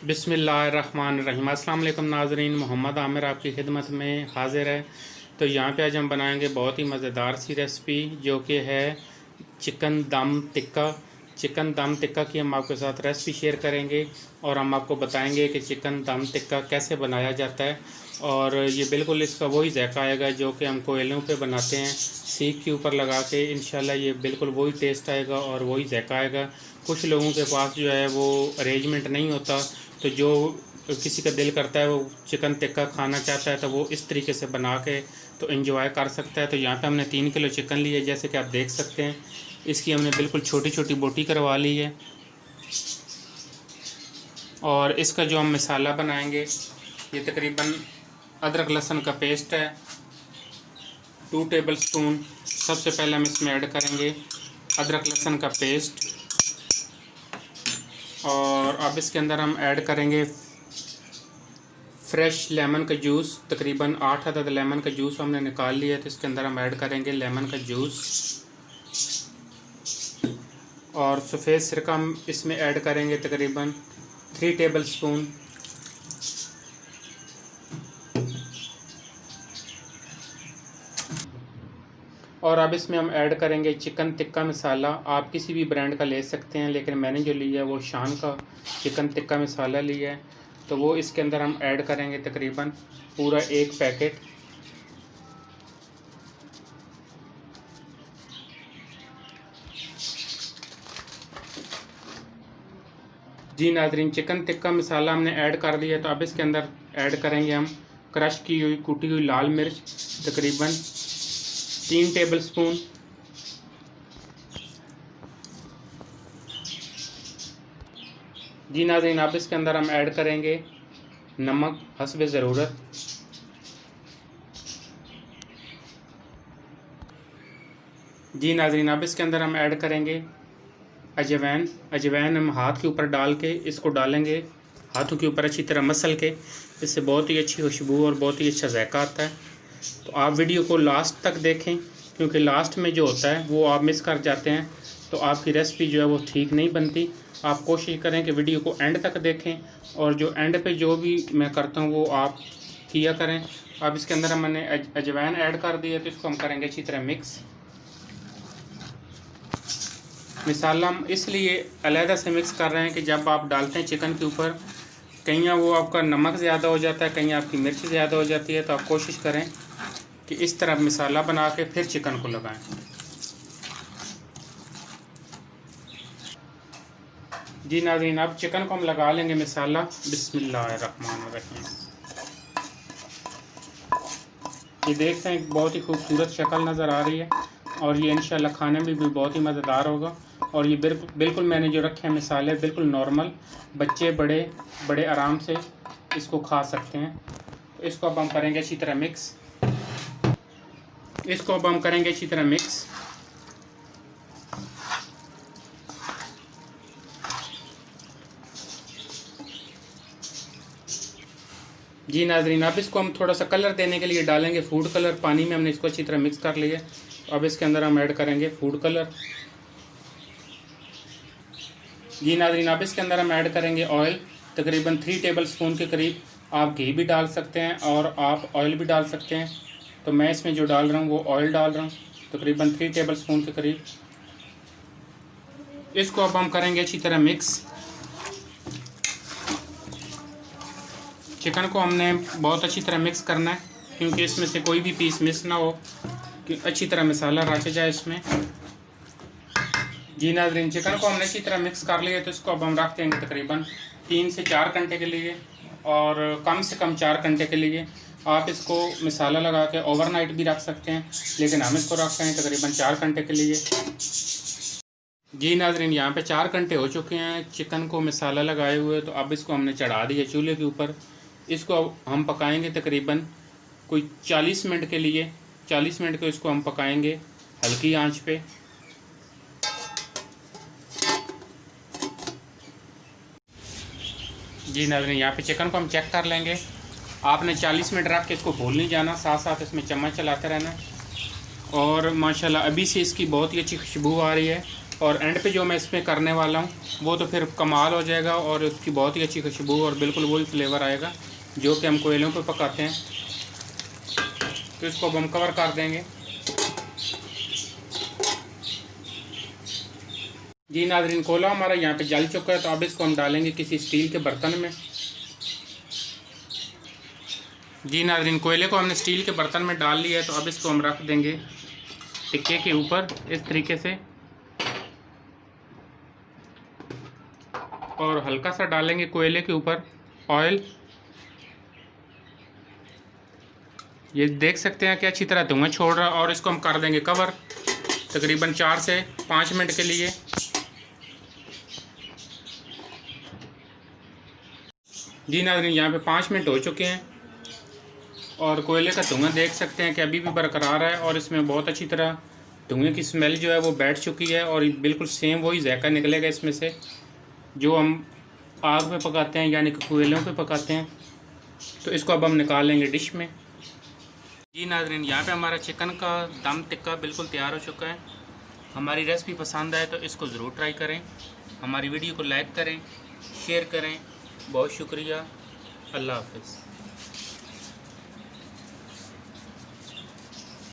बिस्मिल्लाहिर्रहमानिर्रहीम। अस्सलाम वालेकुम नाज़रीन, मोहम्मद आमिर आपकी खिदमत में हाज़िर है। तो यहाँ पे आज हम बनाएंगे बहुत ही मज़ेदार सी रेसिपी जो कि है चिकन दम टिक्का। चिकन दम टिक्का की हम आपके साथ रेसिपी शेयर करेंगे और हम आपको बताएंगे कि चिकन दम टिक्का कैसे बनाया जाता है। और ये बिल्कुल इसका वही ज़ायक़ा आएगा जो कि हम कोयलों पे बनाते हैं, सीख के ऊपर लगा के। इंशाल्लाह ये बिल्कुल वही टेस्ट आएगा और वही ज़ायक़ा आएगा। कुछ लोगों के पास जो है वो अरेंजमेंट नहीं होता, तो जो किसी का दिल करता है वो चिकन टिक्का खाना चाहता है तो वो इस तरीके से बना के तो एंजॉय कर सकता है। तो यहाँ पे हमने 3 किलो चिकन लिया है, जैसे कि आप देख सकते हैं। इसकी हमने बिल्कुल छोटी छोटी बोटी करवा ली है। और इसका जो हम मसाला बनाएंगे ये तकरीबन अदरक लहसुन का पेस्ट है 2 टेबल स्पून। सबसे पहले हम इसमें ऐड करेंगे अदरक लहसुन का पेस्ट। और अब इसके अंदर हम ऐड करेंगे फ्रेश लेमन का जूस। तकरीबन 8 अदद लेमन का जूस हमने निकाल लिया है, तो इसके अंदर हम ऐड करेंगे लेमन का जूस। और सफ़ेद सिरका हम इसमें ऐड करेंगे तकरीबन 3 टेबल स्पून। और अब इसमें हम ऐड करेंगे चिकन टिक्का मसाला। आप किसी भी ब्रांड का ले सकते हैं, लेकिन मैंने जो लिया है वो शान का चिकन टिक्का मसाला लिया है। तो वो इसके अंदर हम ऐड करेंगे तकरीबन पूरा 1 पैकेट। जी नाज़रीन, चिकन टिक्का मसाला हमने ऐड कर दिया, तो अब इसके अंदर ऐड करेंगे हम क्रश की हुई कुटी हुई लाल मिर्च तकरीबन 3 टेबल स्पून। जी नाज़रीन, अब इसके अंदर हम ऐड करेंगे नमक हस्बे ज़रूरत। जी नाज़रीन, अब इसके अंदर हम ऐड करेंगे अजवाइन। अजवाइन हम हाथ के ऊपर डाल के इसको डालेंगे, हाथों के ऊपर अच्छी तरह मसल के। इससे बहुत ही अच्छी खुशबू और बहुत ही अच्छा जायका आता है। तो आप वीडियो को लास्ट तक देखें, क्योंकि लास्ट में जो होता है वो आप मिस कर जाते हैं, तो आपकी रेसिपी जो है वो ठीक नहीं बनती। आप कोशिश करें कि वीडियो को एंड तक देखें, और जो एंड पे जो भी मैं करता हूँ वो आप किया करें। अब इसके अंदर मैंने अजवाइन ऐड कर दिया, तो इसको हम करेंगे अच्छी तरह मिक्स। मसाला हम इसलिए अलहदा से मिक्स कर रहे हैं कि जब आप डालते हैं चिकन के ऊपर, कहीं वो आपका नमक ज़्यादा हो जाता है, कहीं आपकी मिर्च ज़्यादा हो जाती है। तो आप कोशिश करें कि इस तरह मसाला बना के फिर चिकन को लगाएं। जी नाज़रीन, अब चिकन को हम लगा लेंगे मसाला। बिस्मिल्लाहिर्रहमानिर्रहीम। ये देखते हैं बहुत ही खूबसूरत शक्ल नज़र आ रही है, और ये इंशाल्लाह खाने में भी बहुत ही मज़ेदार होगा। और ये बिल्कुल मैंने जो रखे हैं मसाले बिल्कुल नॉर्मल, बच्चे बड़े बड़े आराम से इसको खा सकते हैं। तो इसको अब हम करेंगे अच्छी तरह मिक्स। जी नाज़रीन, अब इसको हम थोड़ा सा कलर देने के लिए डालेंगे फूड कलर। पानी में हमने इसको अच्छी तरह मिक्स कर लिया। अब इसके अंदर हम ऐड करेंगे फूड कलर। जी नाज़रीन, अब इसके अंदर हम ऐड करेंगे ऑयल तकरीबन 3 टेबल स्पून के करीब। आप घी भी डाल सकते हैं और आप ऑयल भी डाल सकते हैं। तो मैं इसमें जो डाल रहा हूँ वो ऑयल डाल रहा हूँ तकरीबन 3 टेबल स्पून के करीब। इसको अब हम करेंगे अच्छी तरह मिक्स। चिकन को हमने बहुत अच्छी तरह मिक्स करना है, क्योंकि इसमें से कोई भी पीस मिस ना हो, कि अच्छी तरह मसाला रच जाए इसमें। जी नाज़रीन, चिकन को हमने अच्छी तरह मिक्स कर लिया, तो इसको अब हम रख देंगे तकरीबन 3 से 4 घंटे के लिए, और कम से कम 4 घंटे के लिए। आप इसको मसाला लगा के ओवरनाइट भी रख सकते हैं, लेकिन हम इसको रख रहे हैं तकरीबन 4 घंटे के लिए। जी नाज़रीन, यहाँ पे 4 घंटे हो चुके हैं चिकन को मसाला लगाए हुए। तो अब इसको हमने चढ़ा दिया चूल्हे के ऊपर। इसको अब हम पकाएंगे तकरीबन कोई 40 मिनट के लिए। 40 मिनट को इसको हम पकाएंगे हल्की आंच पे। जी नाज़रीन, यहाँ पे चिकन को हम चेक कर लेंगे। आपने 40 मिनट रख के इसको भूल नहीं जाना, साथ साथ इसमें चम्मच चलाते रहना। और माशाल्लाह अभी से इसकी बहुत ही अच्छी खुशबू आ रही है। और एंड पे जो मैं इसमें करने वाला हूँ वो तो फिर कमाल हो जाएगा और उसकी बहुत ही अच्छी खुशबू और बिल्कुल वही फ्लेवर आएगा जो कि हम कोयलों पे पकाते हैं। तो इसको अब हम कवर कर देंगे। जी नाज़रीन, कोयला हमारा यहाँ पे जल चुका है, तो अब इसको हम डालेंगे किसी स्टील के बर्तन में। जी नाज़रीन, कोयले को हमने स्टील के बर्तन में डाल लिया है, तो अब इसको हम रख देंगे टिक्के के ऊपर इस तरीके से, और हल्का सा डालेंगे कोयले के ऊपर ऑयल। ये देख सकते हैं कि अच्छी तरह धुआं छोड़ रहा है, और इसको हम कर देंगे कवर तकरीबन 4 से 5 मिनट के लिए। जी नाज़रीन, यहाँ पे 5 मिनट हो चुके हैं और कोयले का धुआं देख सकते हैं कि अभी भी बरकरार है, और इसमें बहुत अच्छी तरह धुएं की स्मेल जो है वो बैठ चुकी है, और बिल्कुल सेम वही जायका निकलेगा इसमें से जो हम आग पे पकाते हैं, यानी कि कोयलों पे पकाते हैं। तो इसको अब हम निकाल लेंगे डिश में। जी नाज़रीन, यहाँ पे हमारा चिकन का दम टिक्का बिल्कुल तैयार हो चुका है। हमारी रेसिपी पसंद आए तो इसको ज़रूर ट्राई करें, हमारी वीडियो को लाइक करें, शेयर करें। बहुत शुक्रिया। अल्लाह हाफ़िज़।